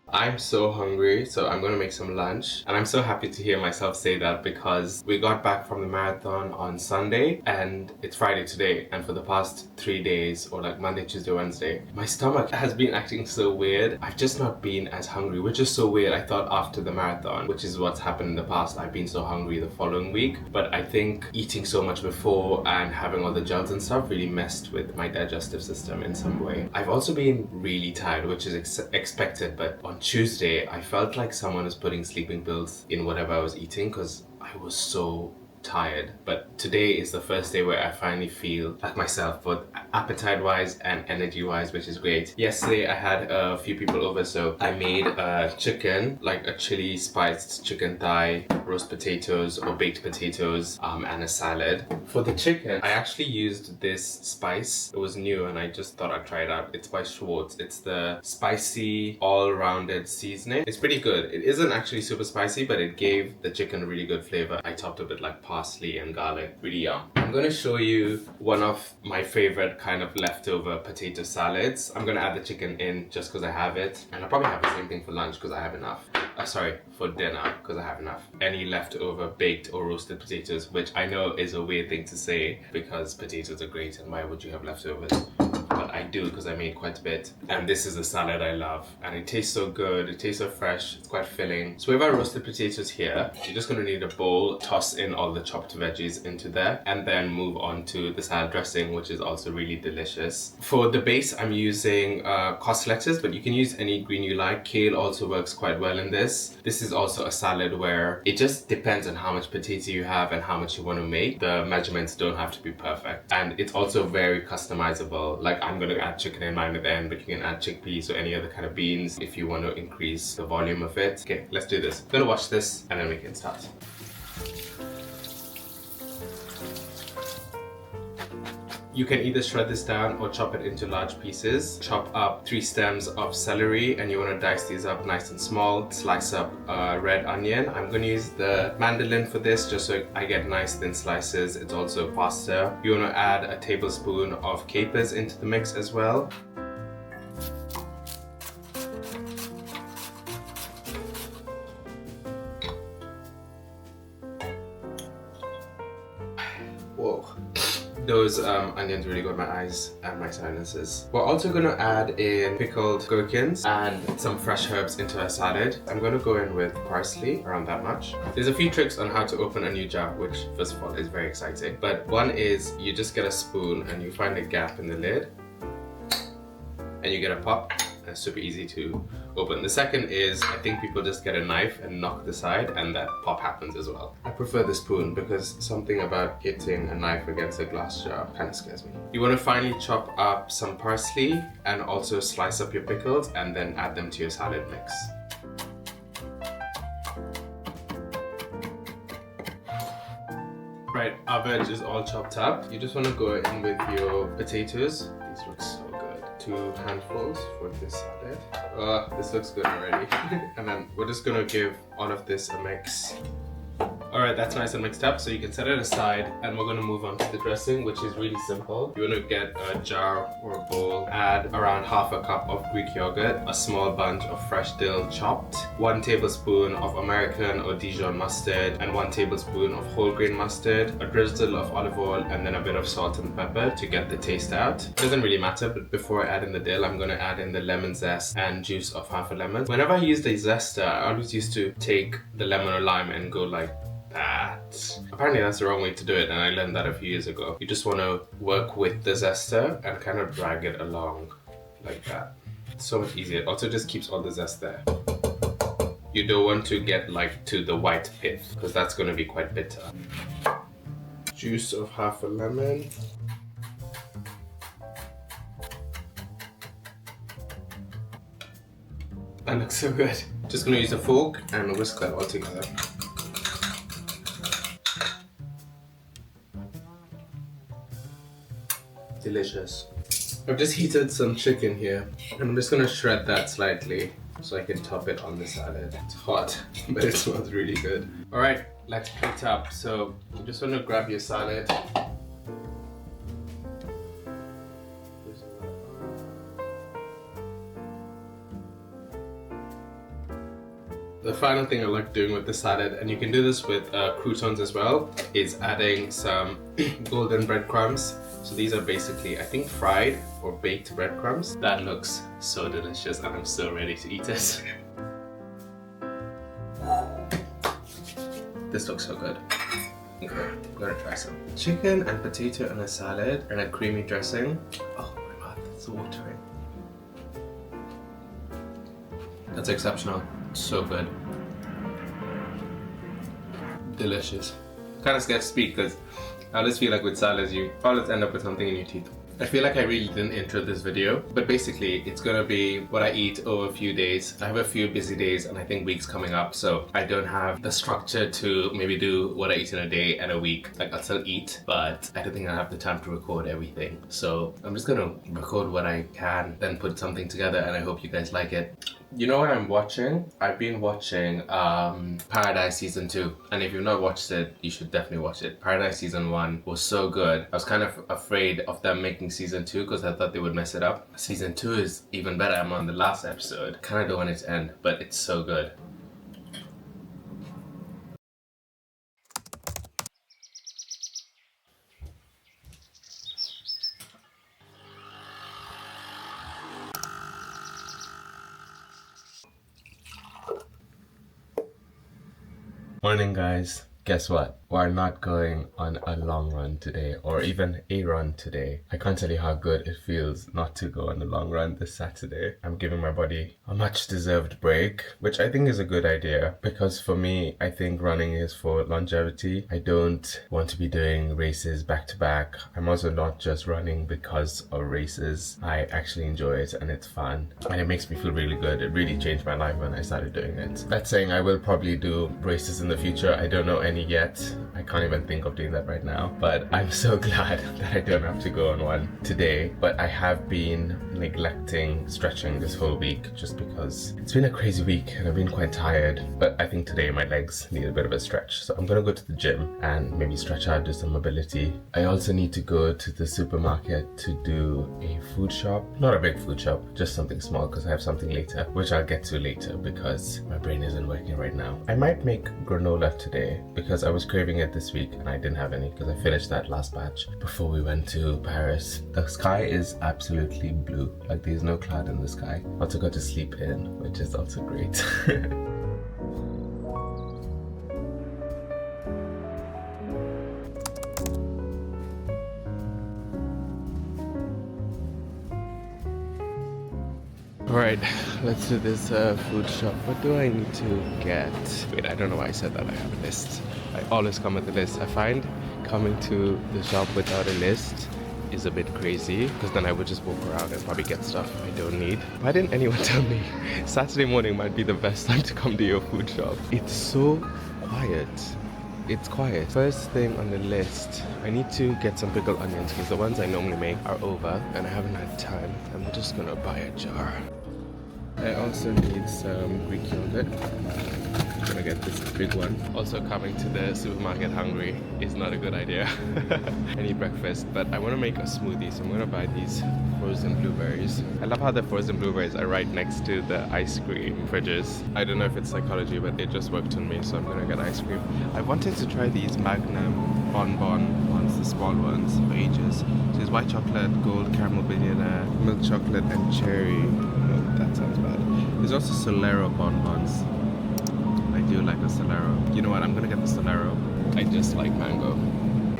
I'm so hungry, so I'm gonna make some lunch. And I'm so happy to hear myself say that because we got back from the marathon on Sunday and it's Friday today. And for the past 3 days, or like Monday, Tuesday, Wednesday, my stomach has been acting so weird. I've just not been as hungry, which is so weird. I thought after the marathon, which is what's happened in the past, I've been so hungry the following week. But I think eating so much before and having all the gels and stuff really messed with my digestive system in some way. I've also been really tired, which is expected, but on Tuesday, I felt like someone was putting sleeping pills in whatever I was eating because I was so tired. But today is the first day where I finally feel like myself, both appetite wise and energy wise, which is great. Yesterday I had a few people over, so I made a chicken, like a chili spiced chicken thigh, roast potatoes or baked potatoes, and a salad. For the chicken, I actually used this spice. It was new and I just thought I'd try it out. It's by Schwartz. It's the spicy all-rounded seasoning. It's pretty good. It isn't actually super spicy, but it gave the chicken a really good flavor. I topped it with like parsley and garlic. Really yum. I'm gonna show you one of my favorite kind of leftover potato salads. I'm gonna add the chicken in just because I have it, and I'll probably have the same thing for lunch because I have enough. Sorry, for dinner because I have enough. Any leftover baked or roasted potatoes, which I know is a weird thing to say because potatoes are great and why would you have leftovers? But I do because I made quite a bit. And this is a salad I love. And it tastes so good, it tastes so fresh, it's quite filling. So we have our roasted potatoes here. You're just gonna need a bowl, toss in all the chopped veggies into there, and then move on to the salad dressing, which is also really delicious. For the base, I'm using cos lettuce, but you can use any green you like. Kale also works quite well in this. This is also a salad where it just depends on how much potato you have and how much you want to make. The measurements don't have to be perfect. And it's also very customizable. Like I'm gonna add chicken in mine at the end, but you can add chickpeas or any other kind of beans if you want to increase the volume of it. Okay, let's do this. I'm gonna wash this and then we can start. You can either shred this down or chop it into large pieces. Chop up 3 stems of celery and you want to dice these up nice and small. Slice up a red onion. I'm going to use the mandolin for this just so I get nice thin slices. It's also faster. You want to add a tablespoon of capers into the mix as well. Whoa. Those onions really got my eyes and my sinuses. We're also going to add in pickled gherkins and some fresh herbs into our salad. I'm going to go in with parsley, around that much. There's a few tricks on how to open a new jar, which first of all is very exciting. But one is you just get a spoon and you find a gap in the lid and you get a pop. It's super easy to open. The second is, I think people just get a knife and knock the side and that pop happens as well. I prefer the spoon because something about hitting a knife against a glass jar kind of scares me. You want to finally chop up some parsley and also slice up your pickles and then add them to your salad mix. Right, our veg is all chopped up. You just want to go in with your potatoes. These look so good. 2 handfuls for this salad. This looks good already. And then we're just gonna give all of this a mix. Alright, that's nice and mixed up, so you can set it aside and we're going to move on to the dressing, which is really simple. You want to get a jar or a bowl, add around half a cup of Greek yogurt, a small bunch of fresh dill chopped, 1 tablespoon of American or Dijon mustard, and 1 tablespoon of whole grain mustard, a drizzle of olive oil, and then a bit of salt and pepper to get the taste out. It doesn't really matter, but before I add in the dill, I'm going to add in the lemon zest and juice of half a lemon. Whenever I use the zester, I always used to take the lemon or lime and go like that. Apparently that's the wrong way to do it, and I learned that a few years ago. You just want to work with the zester and kind of drag it along like that. It's so much easier. It also just keeps all the zest there. You don't want to get like to the white pith because that's going to be quite bitter. Juice of half a lemon. That looks so good. Just going to use a fork and whisk that all together. Delicious. I've just heated some chicken here and I'm just gonna shred that slightly so I can top it on the salad. It's hot, but it smells really good. Alright, let's plate up. So you just wanna grab your salad. The final thing I like doing with the salad, and you can do this with croutons as well, is adding some golden breadcrumbs. So these are basically, I think, fried or baked breadcrumbs. That looks so delicious and I'm so ready to eat it. This looks so good. Okay, I'm gonna try some. Chicken and potato in a salad and a creamy dressing. Oh my god, that's so watering. That's exceptional. So good. Delicious. Kind of scared to speak because I always feel like with salads you always end up with something in your teeth. I feel like I really didn't intro this video, but basically it's gonna be what I eat over a few days. I have a few busy days and I think weeks coming up, so I don't have the structure to maybe do what I eat in a day and a week. Like, I'll still eat, but I don't think I have the time to record everything. So I'm just gonna record what I can, then put something together, and I hope you guys like it. You know what I'm watching? I've been watching Paradise Season 2, and if you've not watched it, you should definitely watch it. Paradise Season 1 was so good. I was kind of afraid of them making Season 2 because I thought they would mess it up. Season 2 is even better. I'm on the last episode. Kind of don't want it to end, but it's so good. Morning, guys. Guess what? We're not going on a long run today, or even a run today. I can't tell you how good it feels not to go on a long run this Saturday. I'm giving my body a much deserved break, which I think is a good idea, because for me, I think running is for longevity. I don't want to be doing races back to back. I'm also not just running because of races. I actually enjoy it and it's fun and it makes me feel really good. It really changed my life when I started doing it. That's saying I will probably do races in the future. I don't know any yet. I can't even think of doing that right now, but I'm so glad that I don't have to go on one today. But I have been neglecting stretching this whole week just because it's been a crazy week and I've been quite tired. But I think today my legs need a bit of a stretch, so I'm gonna go to the gym and maybe stretch out, do some mobility. I also need to go to the supermarket to do a food shop. Not a big food shop, just something small, because I have something later, which I'll get to later because my brain isn't working right now. I might make granola today because I was craving it this week and I didn't have any because I finished that last batch before we went to Paris. The sky is absolutely blue, like there's no cloud in the sky. Also got to sleep in, which is also great. Alright, let's do this food shop. What do I need to get? Wait, I don't know why I said that. I have a list. I always come with a list. I find coming to the shop without a list is a bit crazy, because then I would just walk around and probably get stuff I don't need. Why didn't anyone tell me Saturday morning might be the best time to come to your food shop? It's so quiet. It's quiet. First thing on the list, I need to get some pickled onions because the ones I normally make are over and I haven't had time. I'm just gonna buy a jar. I also need some Greek yogurt. I'm gonna get this big one. Also, coming to the supermarket hungry is not a good idea. I need breakfast, but I want to make a smoothie, so I'm gonna buy these frozen blueberries. I love how the frozen blueberries are right next to the ice cream fridges. I don't know if it's psychology, but it just worked on me, so I'm gonna get ice cream. I wanted to try these Magnum bonbon ones, the small ones, for ages. So there's white chocolate, gold caramel billionaire, milk chocolate, and cherry. No, that sounds bad. There's also Solero bonbons. I do like the Solero. You know what? I'm gonna get the Solero. I just like mango.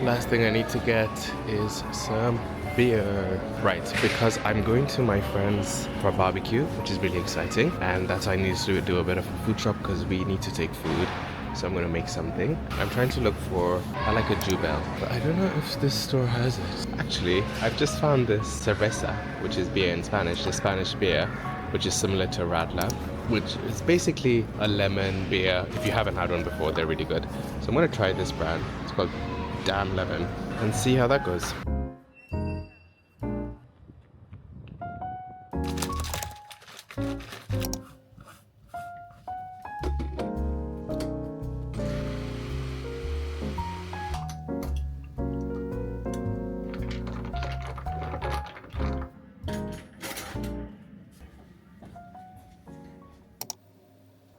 Last thing I need to get is some beer. Right, because I'm going to my friend's for a barbecue, which is really exciting, and that's why I need to do a bit of a food shop because we need to take food. So I'm gonna make something. I'm trying to look for, I like a Jubel, but I don't know if this store has it. Actually, I've just found this cerveza, which is beer in Spanish, the Spanish beer, which is similar to Radler, which is basically a lemon beer. If you haven't had one before, they're really good. So I'm gonna try this brand. It's called Damn Lemon and see how that goes.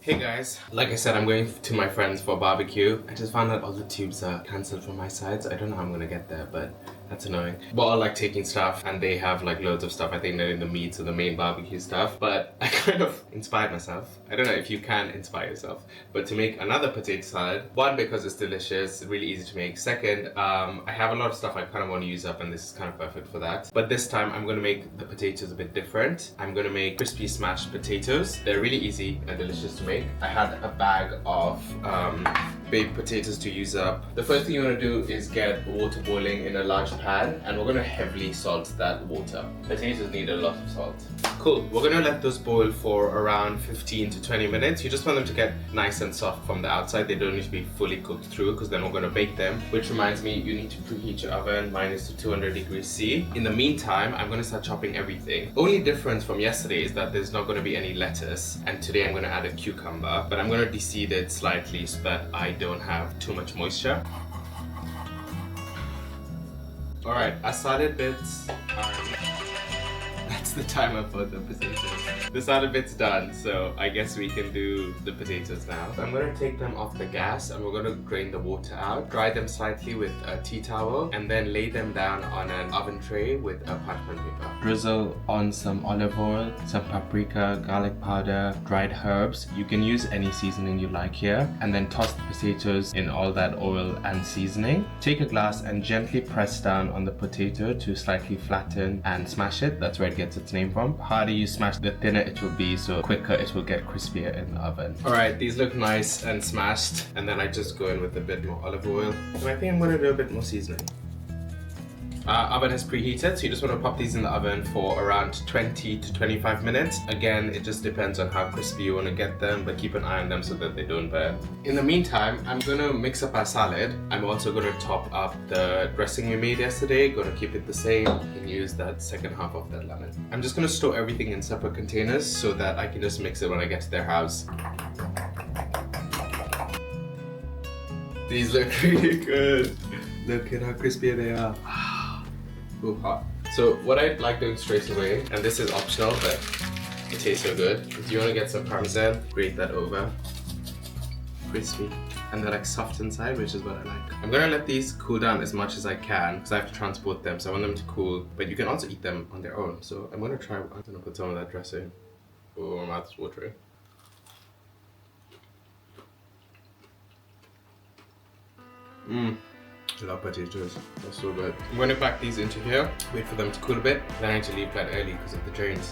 Hey guys, like I said, I'm going to my friends for a barbecue. I just found out all the tubes are cancelled from my side, so I don't know how I'm gonna get there, but that's annoying. We're all like taking stuff and they have like loads of stuff. I think they're in the meats or the main barbecue stuff, but I kind of inspired myself. I don't know if you can inspire yourself, but to make another potato salad. One, because it's delicious, really easy to make. Second, I have a lot of stuff I kind of want to use up and this is kind of perfect for that. But this time I'm gonna make the potatoes a bit different. I'm gonna make crispy smashed potatoes. They're really easy and delicious to make. I had a bag of baked potatoes to use up. The first thing you want to do is get water boiling in a large pan, and we're going to heavily salt that water. Potatoes need a lot of salt. Cool, we're going to let those boil for around 15 to 20 minutes. You just want them to get nice and soft from the outside. They don't need to be fully cooked through because then we're going to bake them. Which reminds me, you need to preheat your oven. Mine is to 200 degrees C. In the meantime, I'm going to start chopping everything. Only difference from yesterday is that there's not going to be any lettuce, and today I'm going to add a cucumber, but I'm going to de-seed it slightly so that I don't have too much moisture. Alright, our salad bits are... That's the timer for the potatoes. The salad bit's done, so I guess we can do the potatoes now. I'm gonna take them off the gas and we're gonna drain the water out, dry them slightly with a tea towel, and then lay them down on an oven tray with a parchment paper. Drizzle on some olive oil, some paprika, garlic powder, dried herbs. You can use any seasoning you like here, and then toss the potatoes in all that oil and seasoning. Take a glass and gently press down on the potato to slightly flatten and smash it. That's where it gets its name from. Harder you smash, the thinner it will be, so quicker it will get crispier in the oven. Alright, these look nice and smashed, and then I just go in with a bit more olive oil, and I think I'm going to do a bit more seasoning. Oven has preheated, so you just want to pop these in the oven for around 20 to 25 minutes. Again, it just depends on how crispy you want to get them, but keep an eye on them so that they don't burn. In the meantime, I'm going to mix up our salad. I'm also going to top up the dressing we made yesterday. Going to keep it the same and use that second half of that lemon. I'm just going to store everything in separate containers so that I can just mix it when I get to their house. These look really good. Look at how crispy they are. Ooh, hot. So what I like doing straight away, and this is optional, but it tastes so good, is you want to get some parmesan, grate that over, crispy, and they're like soft inside, which is what I like. I'm gonna let these cool down as much as I can because I have to transport them, so I want them to cool, but you can also eat them on their own. So I'm gonna try, I'm gonna put some of that dressing. Oh, my mouth is watering. I love potatoes, that's so good. I'm going to pack these into here, wait for them to cool a bit, then I need to leave that early because of the drains.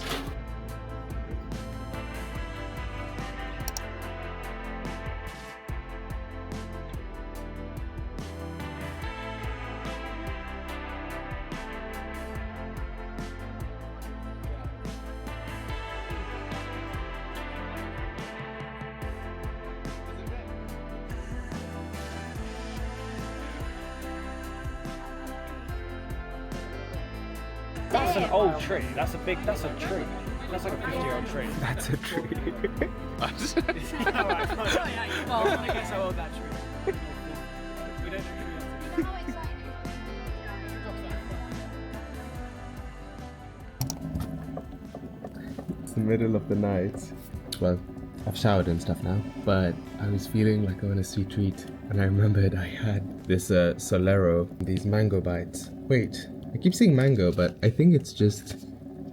That's an old tree. That's a tree. That's like a 50-year-old tree. That's a tree. I guess how old that tree is. We don't do trees. It's the middle of the night. Well, I've showered and stuff now, but I was feeling like I want a sweet treat, and I remembered I had this Solero, these mango bites. Wait, I keep saying mango, but I think it's just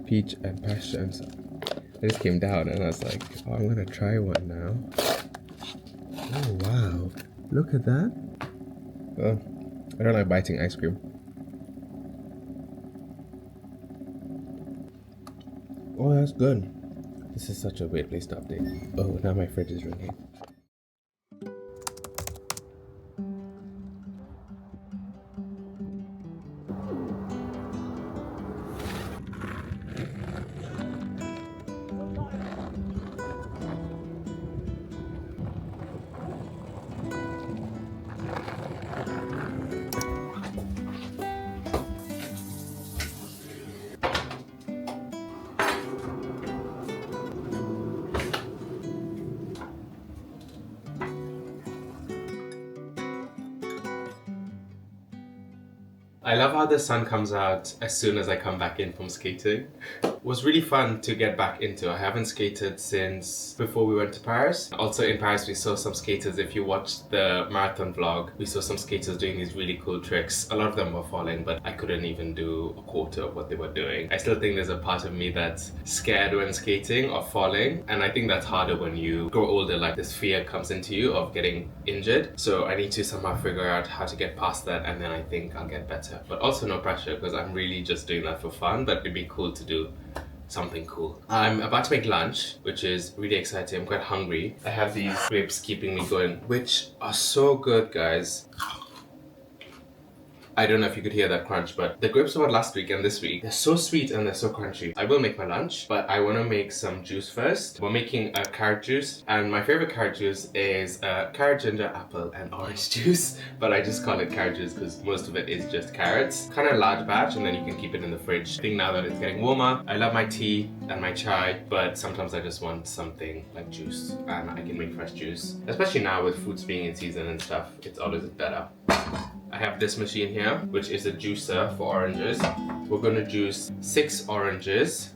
peach and passion. So I just came down and I was like, oh, I'm gonna try one now. Oh wow, look at that. Oh, I don't like biting ice cream. Oh, that's good. This is such a weird place to update. Oh, now my fridge is ringing. I love how the sun comes out as soon as I come back in from skating. It was really fun to get back into. I haven't skated since before we went to Paris. Also in Paris we saw some skaters. If you watched the marathon vlog, we saw some skaters doing these really cool tricks. A lot of them were falling, but I couldn't even do a quarter of what they were doing. I still think there's a part of me that's scared when skating of falling, and I think that's harder when you grow older. Like this fear comes into you of getting injured. So I need to somehow figure out how to get past that, and then I think I'll get better. But also no pressure, because I'm really just doing that for fun, but it'd be cool to do something cool. I'm about to make lunch, which is really exciting. I'm quite hungry. I have these grapes keeping me going, which are so good, guys. I don't know if you could hear that crunch, but the grapes were last week and this week. They're so sweet and they're so crunchy. I will make my lunch, but I want to make some juice first. We're making a carrot juice, and my favorite carrot juice is carrot, ginger, apple, and orange juice. But I just call it carrot juice because most of it is just carrots. Kind of large batch, and then you can keep it in the fridge. I think now that it's getting warmer, I love my tea and my chai, but sometimes I just want something like juice, and I can make fresh juice. Especially now with fruits being in season and stuff, it's always better. I have this machine here, which is a juicer for oranges. We're going to juice 6 oranges.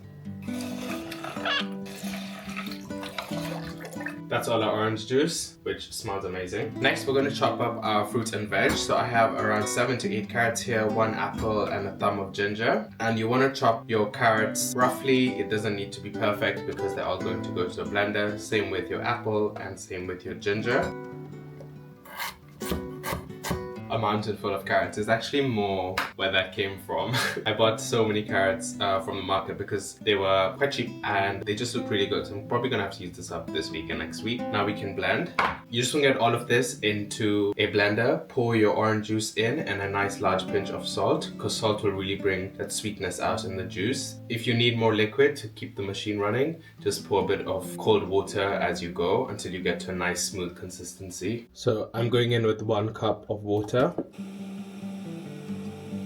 That's all our orange juice, which smells amazing. Next, we're going to chop up our fruit and veg. So I have around 7 to 8 carrots here, 1 apple, and a thumb of ginger. And you want to chop your carrots roughly. It doesn't need to be perfect because they're all going to go to a blender. Same with your apple and same with your ginger. A mountain full of carrots is actually more where that came from. I bought so many carrots from the market because they were quite cheap and they just look really good. So I'm probably gonna have to use this up this week and next week. Now we can blend. You just want to get all of this into a blender, pour your orange juice in and a nice large pinch of salt, because salt will really bring that sweetness out in the juice. If you need more liquid to keep the machine running, just pour a bit of cold water as you go until you get to a nice smooth consistency. So I'm going in with 1 cup of water.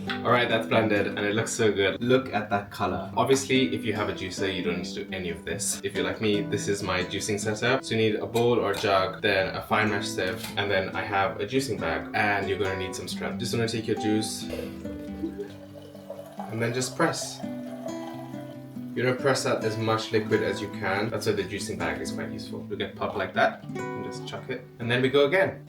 Alright, that's blended and it looks so good. Look at that color. Obviously, if you have a juicer, you don't need to do any of this. If you're like me, this is my juicing setup. So you need a bowl or a jug, then a fine mesh sieve, and then I have a juicing bag, and you're gonna need some strength. Just gonna take your juice and then just press. You don't press out as much liquid as you can. That's why the juicing bag is quite useful. You can pop like that and just chuck it, and then we go again.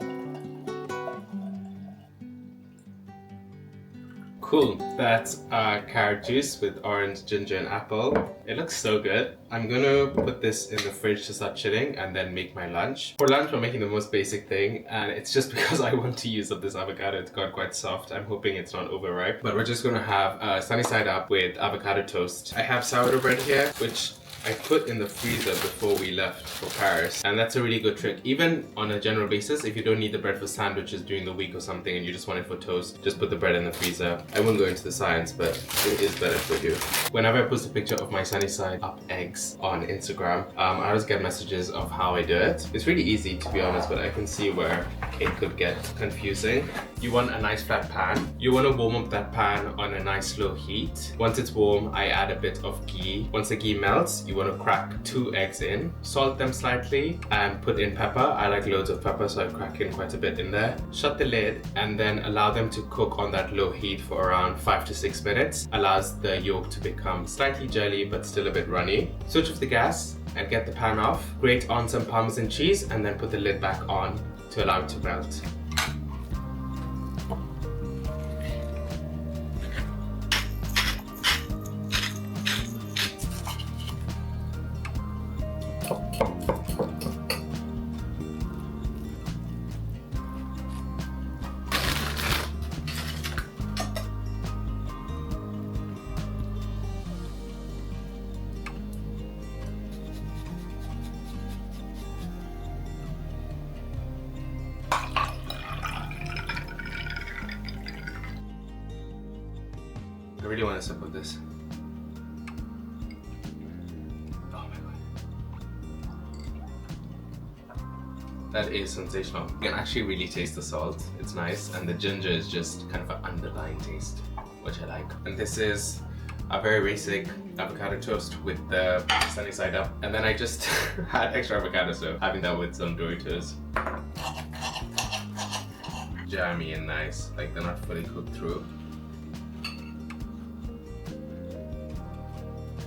Cool, that's carrot juice with orange, ginger, and apple. It looks so good. I'm gonna put this in the fridge to start chilling and then make my lunch. For lunch, we're making the most basic thing, and it's just because I want to use up this avocado. It's got quite soft. I'm hoping it's not overripe. But we're just gonna have sunny side up with avocado toast. I have sourdough bread here, which I put in the freezer before we left for Paris, and that's a really good trick. Even on a general basis, if you don't need the bread for sandwiches during the week or something and you just want it for toast, just put the bread in the freezer. I wouldn't go into the science, but it is better for you. Whenever I post a picture of my sunny side up eggs on Instagram, I always get messages of how I do it. It's really easy, to be honest, but I can see where it could get confusing. You want a nice flat pan. You want to warm up that pan on a nice slow heat. Once it's warm, I add a bit of ghee. Once the ghee melts, you want to crack 2 eggs in, salt them slightly, and put in pepper. I like loads of pepper, so I crack in quite a bit in there. Shut the lid and then allow them to cook on that low heat for around 5 to 6 minutes. Allows the yolk to become slightly jelly but still a bit runny. Switch off the gas and get the pan off. Grate on some Parmesan cheese and then put the lid back on to allow it to melt. I really want a sip of this. Oh my god. That is sensational. You can actually really taste the salt. It's nice, and the ginger is just kind of an underlying taste, which I like. And this is a very basic avocado toast with the sunny side up. And then I just had extra avocado, so having that with some Doritos. Jammy and nice, like they're not fully cooked through.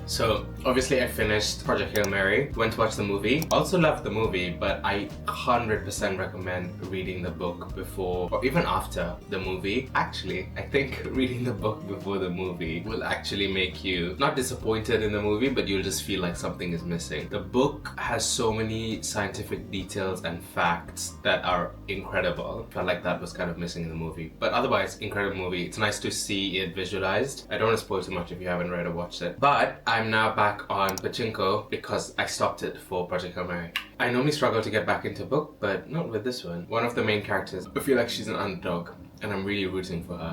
So obviously I finished Project Hail Mary, went to watch the movie. Also loved the movie, but I 100% recommend reading the book before or even after the movie. Actually, I think reading the book before the movie will actually make you not disappointed in the movie, but you'll just feel like something is missing. The book has so many scientific details and facts that are incredible. I felt like that was kind of missing in the movie. But otherwise, incredible movie. It's nice to see it visualized. I don't want to spoil too much if you haven't read or watched it. But I'm now back on Pachinko because I stopped it for Project Hail Mary. I normally struggle to get back into a book, but not with this one. One of the main characters, I feel like she's an underdog, and I'm really rooting for her.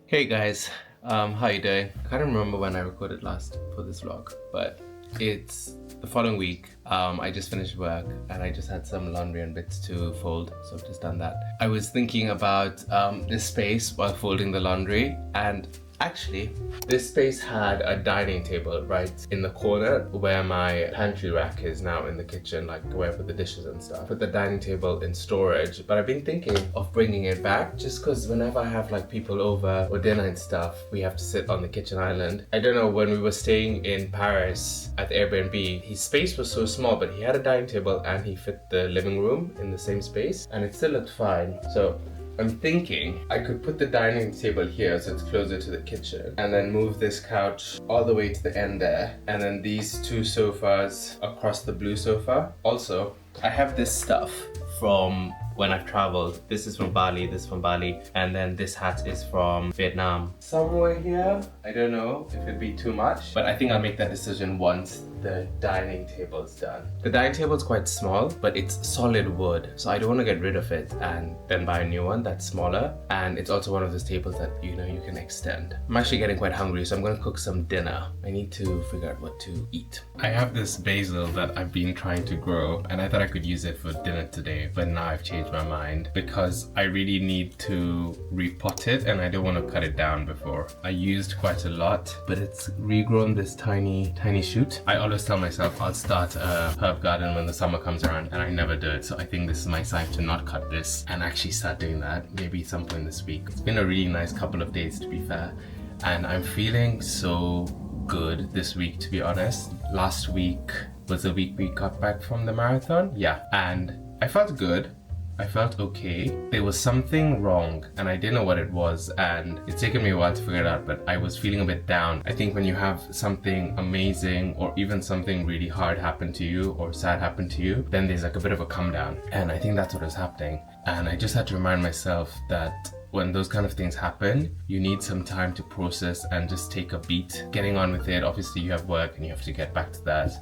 Hey guys, how you doing? I can't remember when I recorded last for this vlog, but it's the following week. I just finished work and I just had some laundry and bits to fold, so I've just done that. I was thinking about this space while folding the laundry, and actually, this space had a dining table right in the corner where my pantry rack is now in the kitchen, like where I put the dishes and stuff. Put the dining table in storage, but I've been thinking of bringing it back just because whenever I have like people over or dinner and stuff, we have to sit on the kitchen island. I don't know, when we were staying in Paris at the Airbnb, his space was so small, but he had a dining table and he fit the living room in the same space and it still looked fine. So I'm thinking I could put the dining table here so it's closer to the kitchen and then move this couch all the way to the end there, and then these two sofas across the blue sofa. Also, I have this stuff from when I've traveled. This is from Bali, this is from Bali, and then this hat is from Vietnam. Somewhere here, I don't know if it'd be too much, but I think I'll make that decision once the dining table is done. The dining table is quite small, but it's solid wood, so I don't want to get rid of it and then buy a new one that's smaller. And it's also one of those tables that, you know, you can extend. I'm actually getting quite hungry, so I'm gonna cook some dinner. I need to figure out what to eat. I have this basil that I've been trying to grow, and I thought I could use it for dinner today, but now I've changed my mind because I really need to repot it and I don't want to cut it down before. I used quite a lot, but it's regrown this tiny shoot. I always tell myself I'll start a herb garden when the summer comes around, and I never do it. So I think this is my sign to not cut this and actually start doing that maybe some point this week. It's been a really nice couple of days, to be fair, and I'm feeling so good this week, to be honest. Last week was the week we got back from the marathon, yeah, and I felt good. I felt okay. There was something wrong and I didn't know what it was, and it's taken me a while to figure it out, but I was feeling a bit down. I think when you have something amazing or even something really hard happen to you or sad happen to you, then there's like a bit of a come down, and I think that's what was happening. And I just had to remind myself that when those kind of things happen, you need some time to process and just take a beat, getting on with it. Obviously you have work and you have to get back to that.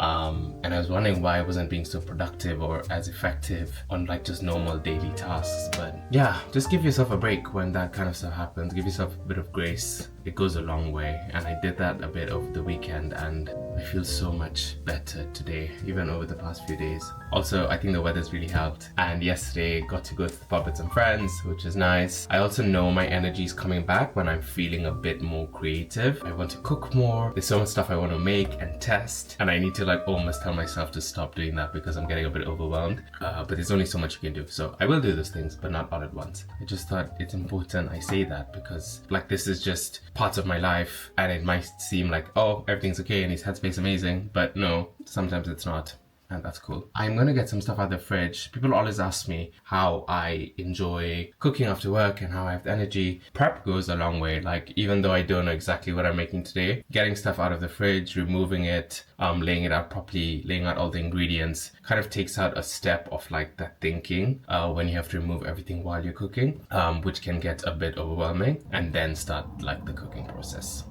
And I was wondering why I wasn't being so productive or as effective on like just normal daily tasks. But yeah, just give yourself a break when that kind of stuff happens. Give yourself a bit of grace. It goes a long way, and I did that a bit over the weekend and I feel so much better today, even over the past few days. Also, I think the weather's really helped, and yesterday got to go to the pub with some friends, which is nice. I also know my energy is coming back when I'm feeling a bit more creative. I want to cook more. There's so much stuff I want to make and test, and I need to like almost tell myself to stop doing that because I'm getting a bit overwhelmed. But there's only so much you can do, so I will do those things, but not all at once. I just thought it's important I say that because like this is just parts of my life, and it might seem like, oh, everything's okay and his headspace amazing, but no, sometimes it's not. And that's cool. I'm gonna get some stuff out of the fridge. People always ask me how I enjoy cooking after work and how I have the energy. Prep goes a long way. Like, even though I don't know exactly what I'm making today, getting stuff out of the fridge, removing it, laying it out properly, laying out all the ingredients, kind of takes out a step of like that thinking when you have to remove everything while you're cooking, which can get a bit overwhelming, and then start like the cooking process.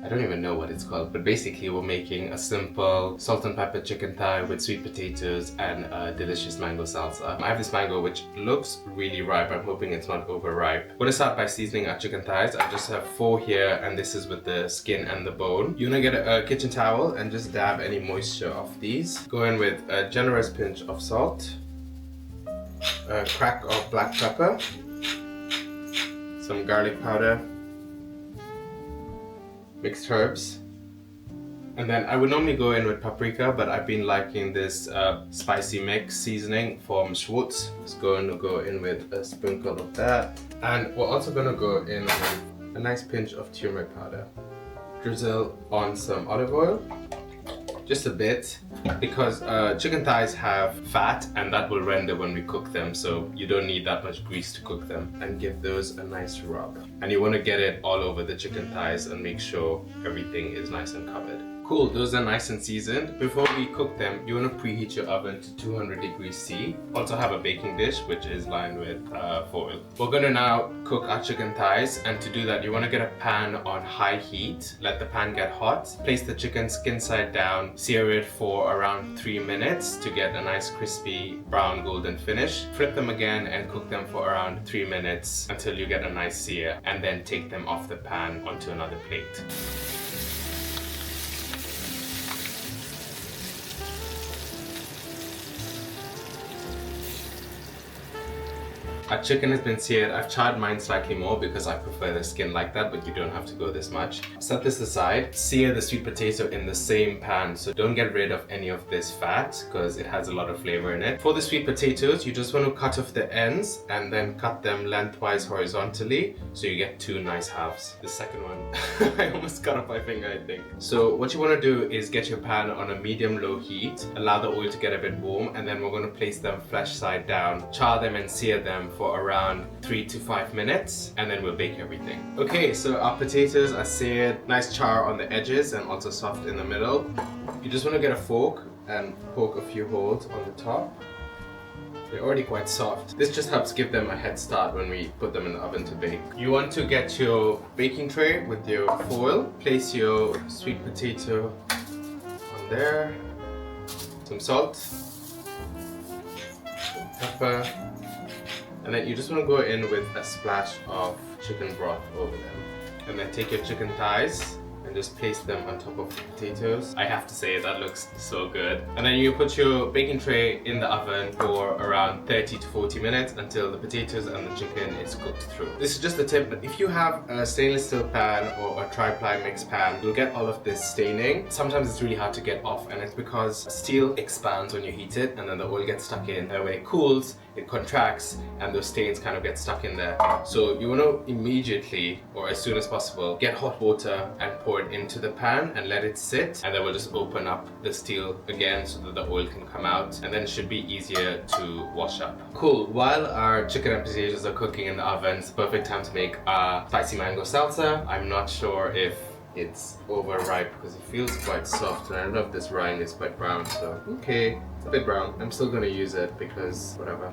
I don't even know what it's called, but basically we're making a simple salt and pepper chicken thigh with sweet potatoes and a delicious mango salsa. I have this mango which looks really ripe. I'm hoping it's not overripe. We're gonna start by seasoning our chicken thighs. I just have 4 here, and this is with the skin and the bone. You're gonna get a kitchen towel and just dab any moisture off these. Go in with a generous pinch of salt, a crack of black pepper, some garlic powder, mixed herbs. And then I would normally go in with paprika, but I've been liking this spicy mix seasoning from Schwartz. Just going to go in with a sprinkle of that. And we're also going to go in with a nice pinch of turmeric powder. Drizzle on some olive oil. Just a bit, because chicken thighs have fat and that will render when we cook them, so you don't need that much grease to cook them. And give those a nice rub. And you want to get it all over the chicken thighs and make sure everything is nice and covered. Cool, those are nice and seasoned. Before we cook them, you want to preheat your oven to 200 degrees C. Also have a baking dish which is lined with foil. We're gonna now cook our chicken thighs, and to do that you want to get a pan on high heat. Let the pan get hot. Place the chicken skin side down. Sear it for around 3 minutes to get a nice crispy brown golden finish. Flip them again and cook them for around 3 minutes until you get a nice sear, and then take them off the pan onto another plate. Our chicken has been seared. I've charred mine slightly more because I prefer the skin like that, but you don't have to go this much. Set this aside. Sear the sweet potato in the same pan, so don't get rid of any of this fat because it has a lot of flavor in it. For the sweet potatoes, you just want to cut off the ends and then cut them lengthwise horizontally so you get 2 nice halves. The second one, I almost cut off my finger, I think. So what you want to do is get your pan on a medium-low heat, allow the oil to get a bit warm, and then we're going to place them flesh side down, char them and sear them for around 3 to 5 minutes, and then we'll bake everything. Okay, so our potatoes are seared, nice char on the edges and also soft in the middle. You just want to get a fork and poke a few holes on the top. They're already quite soft. This just helps give them a head start when we put them in the oven to bake. You want to get your baking tray with your foil. Place your sweet potato on there. Some salt, pepper, and then you just want to go in with a splash of chicken broth over them. And then take your chicken thighs and just place them on top of the potatoes. I have to say that looks so good. And then you put your baking tray in the oven for around 30 to 40 minutes until the potatoes and the chicken is cooked through. This is just a tip, but if you have a stainless steel pan or a tri-ply mixed pan, you'll get all of this staining. Sometimes it's really hard to get off, and it's because steel expands when you heat it and then the oil gets stuck in, and when it cools it contracts and those stains kind of get stuck in there. So you want to immediately, or as soon as possible, get hot water and pour it into the pan and let it sit, and then we'll just open up the steel again so that the oil can come out, and then it should be easier to wash up. Cool, while our chicken and potatoes are cooking in the oven, it's the perfect time to make our spicy mango salsa. I'm not sure if it's overripe because it feels quite soft, and I don't know if this rind is quite brown, so okay, it's a bit brown. I'm still gonna use it because whatever.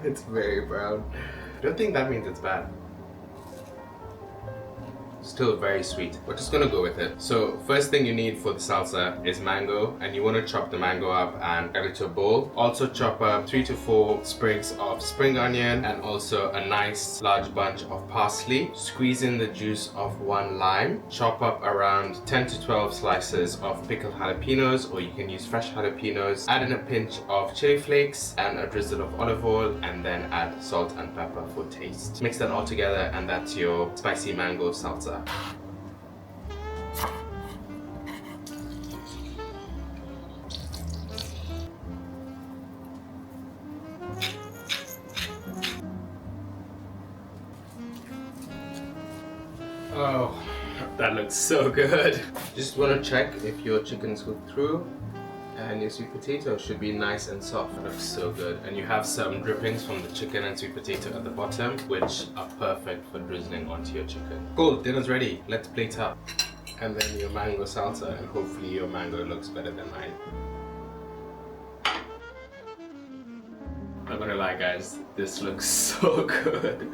It's very brown. I don't think that means it's bad. Still very sweet. We're just gonna go with it. So first thing you need for the salsa is mango, and you want to chop the mango up and add it to a bowl. Also chop up 3 to 4 sprigs of spring onion and also a nice large bunch of parsley. Squeeze in the juice of 1 lime. Chop up around 10 to 12 slices of pickled jalapenos, or you can use fresh jalapenos. Add in a pinch of chili flakes and a drizzle of olive oil, and then add salt and pepper for taste. Mix that all together and that's your spicy mango salsa. Oh, that looks so good. Just want to check if your chicken's cooked through, and your sweet potato should be nice and soft. It looks so good. And you have some drippings from the chicken and sweet potato at the bottom, which are perfect for drizzling onto your chicken. Cool, dinner's ready. Let's plate up. And then your mango salsa, and hopefully your mango looks better than mine. Not gonna lie guys, this looks so good.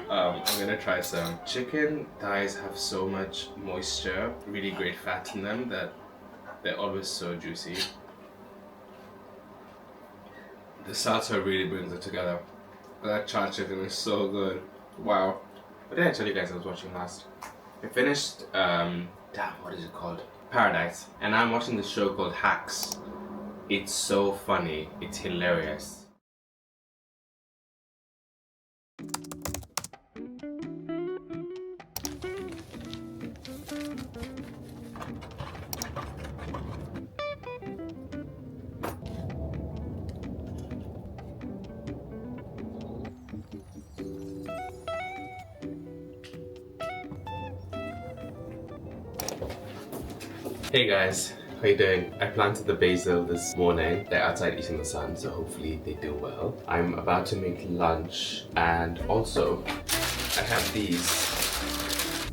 I'm gonna try some. Chicken thighs have so much moisture, really great fat in them, that they're always so juicy. The salsa really brings it together. That charred chicken is so good. Wow. What did I tell you guys I was watching last? I finished, what is it called? Paradise. And I'm watching this show called Hacks. It's so funny. It's hilarious. Hey guys, how you doing? I planted the basil this morning. They're outside eating the sun, so hopefully they do well. I'm about to make lunch, and also I have these.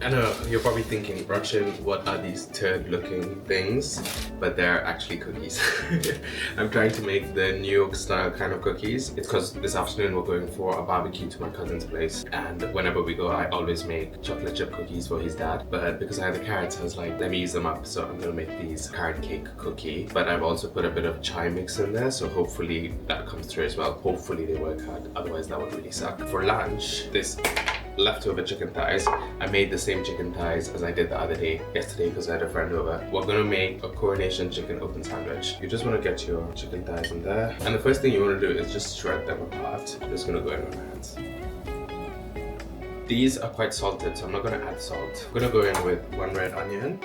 I know you're probably thinking, Russian, what are these turd-looking things? But they're actually cookies. I'm trying to make the New York style kind of cookies. It's because this afternoon we're going for a barbecue to my cousin's place, and whenever we go I always make chocolate chip cookies for his dad. But because I had the carrots, I was like, let me use them up, so I'm gonna make these carrot cake cookie. But I've also put a bit of chai mix in there, so hopefully that comes through as well. Hopefully they work out, otherwise that would really suck. For lunch, this leftover chicken thighs. I made the same chicken thighs as I did the other day, yesterday, because I had a friend over. We're gonna make a Coronation chicken open sandwich. You just wanna get your chicken thighs in there. And the first thing you wanna do is just shred them apart. I'm just gonna go in with my hands. These are quite salted, so I'm not gonna add salt. I'm gonna go in with 1 red onion.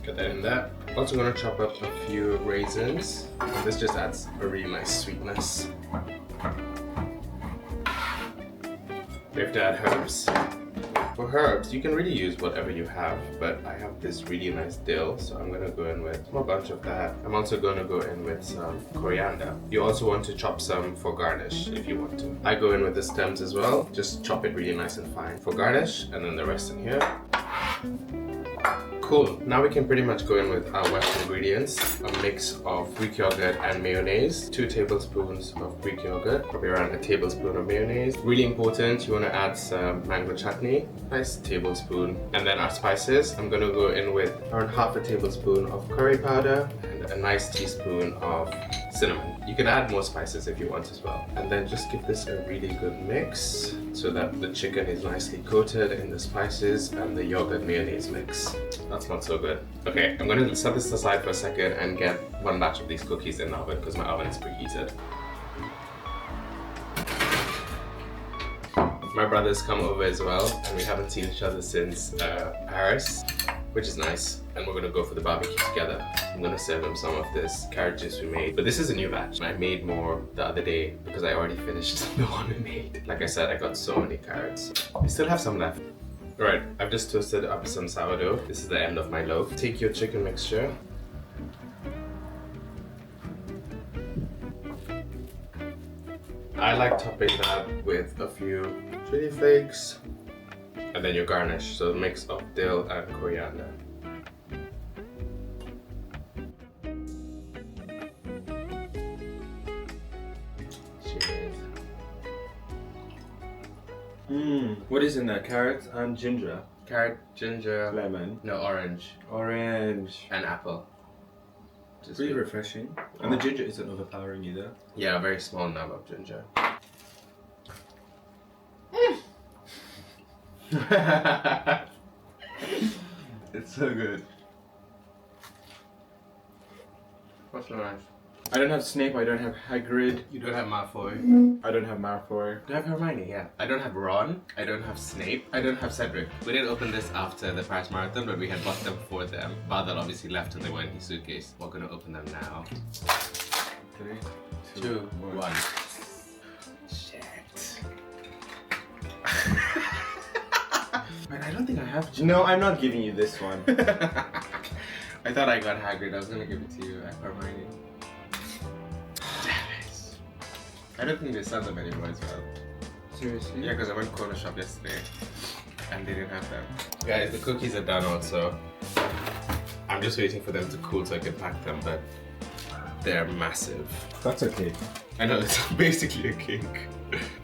Get that in there. Also gonna chop up a few raisins. And this just adds a really nice sweetness. We have to add herbs. For herbs, you can really use whatever you have, but I have this really nice dill, so I'm gonna go in with a bunch of that. I'm also gonna go in with some coriander. You also want to chop some for garnish if you want to. I go in with the stems as well. Just chop it really nice and fine for garnish, and then the rest in here. Cool, now we can pretty much go in with our wet ingredients. A mix of Greek yogurt and mayonnaise, 2 tablespoons of Greek yogurt, probably around a tablespoon of mayonnaise. Really important, you want to add some mango chutney, nice tablespoon. And then our spices, I'm gonna go in with around half a tablespoon of curry powder and a nice teaspoon of cinnamon. You can add more spices if you want as well. And then just give this a really good mix so that the chicken is nicely coated in the spices and the yogurt mayonnaise mix. That smells so good. Okay, I'm gonna set this aside for a second and get 1 batch of these cookies in the oven because my oven is preheated. My brother's come over as well, and we haven't seen each other since Paris, which is nice. And we're gonna go for the barbecue together. I'm gonna serve him some of this carrot juice we made. But this is a new batch. I made more the other day because I already finished the one we made. Like I said, I got so many carrots. We still have some left. Alright, I've just toasted up some sourdough. This is the end of my loaf. Take your chicken mixture. I like topping that with a few chili flakes. And then your garnish, so a mix of dill and coriander. Cheers. What is in there? Carrots and ginger. Carrot, ginger, Lemon. no, orange, Orange. and apple. Just Really good. refreshing. And the ginger isn't overpowering either. Yeah, a very small nub of ginger. It's so good. What's so nice? I don't have Snape, I don't have Hagrid, You don't have Malfoy. I don't have Malfoy. Do I have Hermione? Yeah. I don't have Ron. I don't have Snape. I don't have Cedric. We didn't open this after the Paris Marathon, but we had bought them for them. Badal obviously left and they went in his suitcase. We're gonna open them now. 3, 2, 1. 1. Shit. Man, I don't think I have. No, I'm not giving you this one. I thought I got Hagrid. I was gonna give it to you at Hermione. Damn it. I don't think they sell them anymore as well. Seriously? Yeah, because I went corner shop yesterday and they didn't have them. Guys, the cookies are done also. I'm just waiting for them to cool so I can pack them, but they're massive. That's okay. I know, it's basically a cake.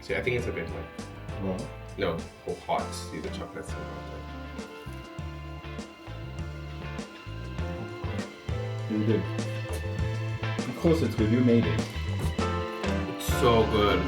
See, I think it's a bit like, Well, no, hot. See, the chocolate's so hot. you're good. Of course it's good, you made it. It's so good.